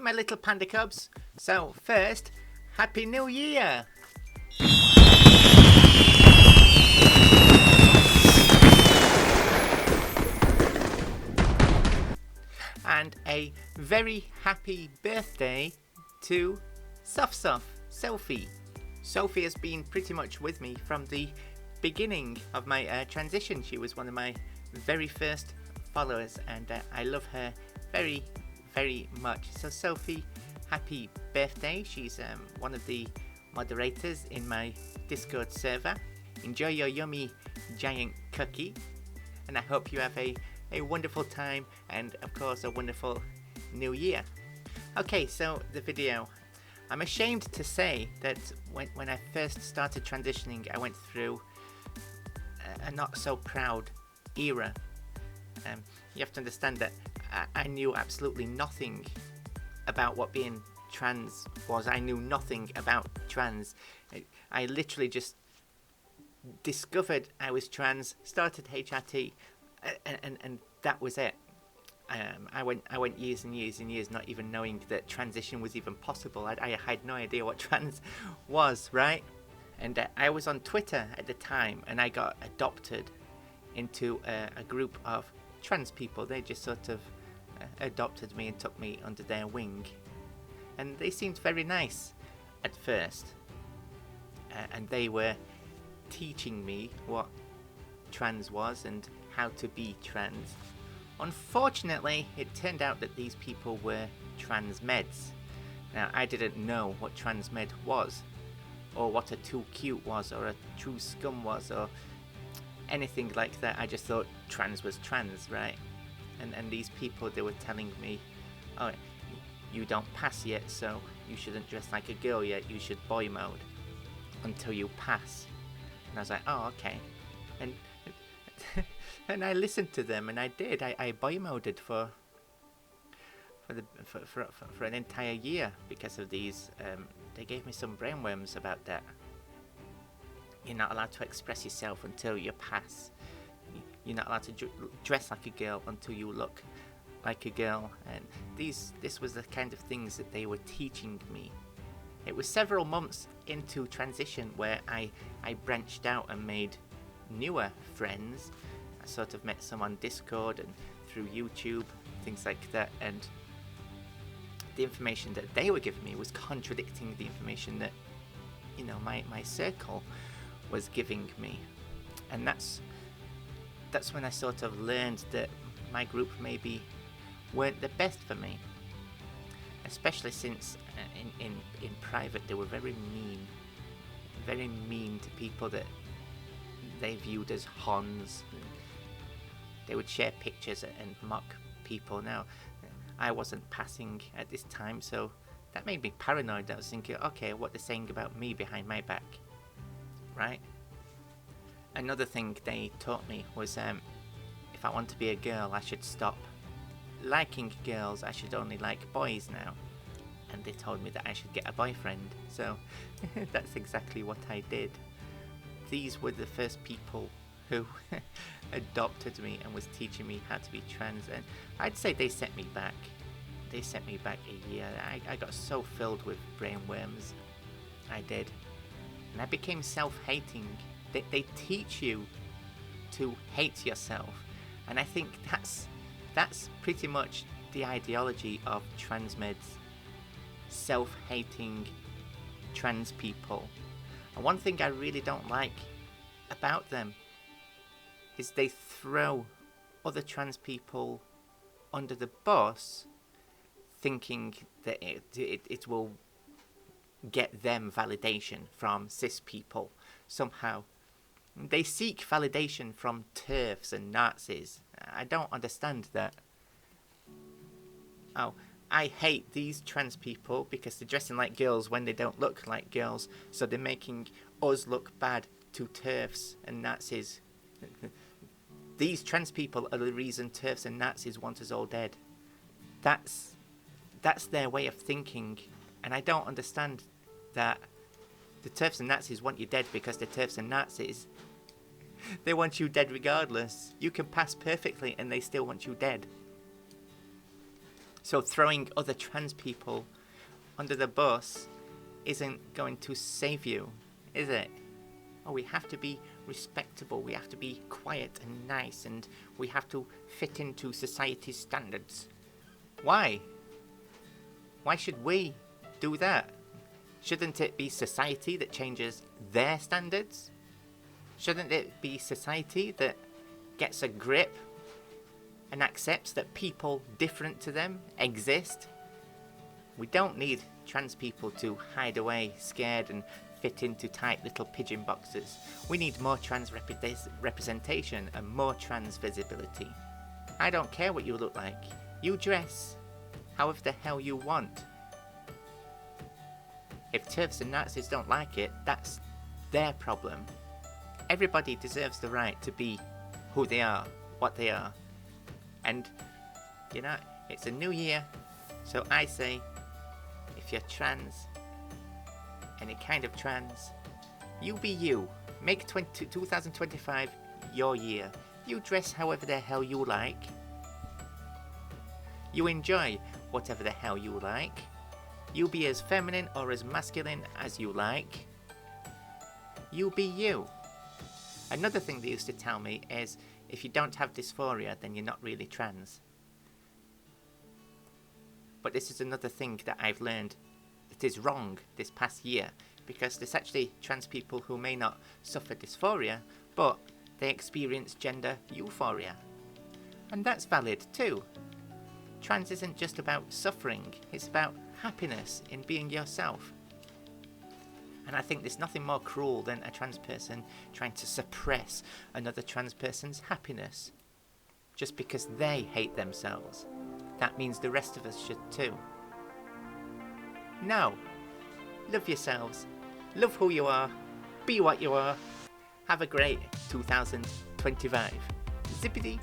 my little panda cubs. So first, Happy New Year! And a very happy birthday to Sophie. Sophie has been pretty much with me from the beginning of my transition. She was one of my very first followers, and I love her very, very much. So Sophie, happy birthday. She's one of the moderators in my Discord server. Enjoy your yummy giant cookie, and I hope you have a wonderful time and of course a wonderful new year. Okay, so the video. I'm ashamed to say that when I first started transitioning, I went through a not so proud era. You have to understand that I knew absolutely nothing about what being trans was. I knew nothing about trans. I literally just discovered I was trans, started HRT, and that was it. I went years and years and years not even knowing that transition was even possible. I had no idea what trans was, right? And I was on Twitter at the time, and I got adopted into a group of trans people. They just sort of adopted me and took me under their wing, and they seemed very nice at first, and they were teaching me what trans was and how to be trans. Unfortunately, it turned out that these people were trans meds. Now, I didn't know what trans med was, or what a too cute was, or a true scum was, or anything like that. I just thought trans was trans, right? And these people, they were telling me, oh, you don't pass yet, so you shouldn't dress like a girl yet, you should boy mode until you pass. And I was like, oh, okay. And and I listened to them, and I did. I boy moded for an entire year because of these. They gave me some brainworms about that. You're not allowed to express yourself until you pass. You're not allowed to dress like a girl until you look like a girl. And this was the kind of things that they were teaching me. It was several months into transition where I branched out and made newer friends. I sort of met some on Discord and through YouTube, things like that, and the information that they were giving me was contradicting the information that, you know, my circle was giving me. And that's when I sort of learned that my group maybe weren't the best for me, especially since in private they were very mean to people that they viewed as Hons. They would share pictures and mock people. Now, I wasn't passing at this time, so that made me paranoid. I was thinking, okay, what they're saying about me behind my back, right? Another thing they taught me was if I want to be a girl, I should stop liking girls. I should only like boys now. And they told me that I should get a boyfriend. So that's exactly what I did. These were the first people who adopted me and was teaching me how to be trans, and I'd say they set me back. They set me back a year. I got so filled with brainworms. I did. And I became self-hating. They teach you to hate yourself. And I think that's pretty much the ideology of trans meds. Self-hating trans people. And one thing I really don't like about them is they throw other trans people under the bus, thinking that it will get them validation from cis people somehow. They seek validation from TERFs and Nazis. I don't understand that. Oh, I hate these trans people because they're dressing like girls when they don't look like girls, so they're making us look bad to TERFs and Nazis. These trans people are the reason TERFs and Nazis want us all dead. That's their way of thinking, and I don't understand that the TERFs and Nazis want you dead because they're TERFs and Nazis. They want you dead regardless. You can pass perfectly and they still want you dead. So throwing other trans people under the bus isn't going to save you, is it? Oh, we have to be respectable, we have to be quiet and nice, and we have to fit into society's standards. Why? Why should we do that? Shouldn't it be society that changes their standards? Shouldn't it be society that gets a grip and accepts that people different to them exist? We don't need trans people to hide away scared and fit into tight little pigeon boxes. We need more trans representation and more trans visibility. I don't care what you look like. You dress however the hell you want. If TERFs and Nazis don't like it, that's their problem. Everybody deserves the right to be who they are, what they are. And, you know, it's a new year, so I say, if you're trans, any kind of trans, you be you. Make 2025 your year. You dress however the hell you like. You enjoy whatever the hell you like. You be as feminine or as masculine as you like. You be you. Another thing they used to tell me is, if you don't have dysphoria, then you're not really trans. But this is another thing that I've learned that is wrong this past year, because there's actually trans people who may not suffer dysphoria, but they experience gender euphoria. And that's valid too. Trans isn't just about suffering, it's about happiness in being yourself. And I think there's nothing more cruel than a trans person trying to suppress another trans person's happiness just because they hate themselves. That means the rest of us should too. No. Love yourselves. Love who you are. Be what you are. Have a great 2025. Zippity.